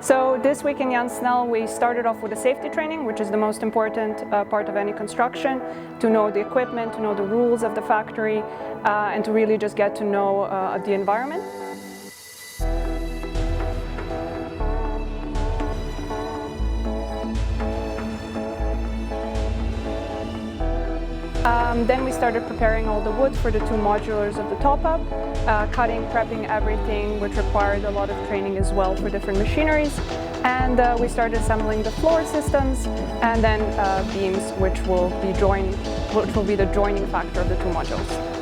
So this week in Jan Snel, we started off with a safety training, which is the most important part of any construction, to know the equipment, to know the rules of the factory, and to really just get to know the environment. Then we started preparing all the wood for the two modulars of the top-up, cutting, prepping everything, which required a lot of training as well for different machineries. And we started assembling the floor systems and then beams, which will be the joining factor of the two modules.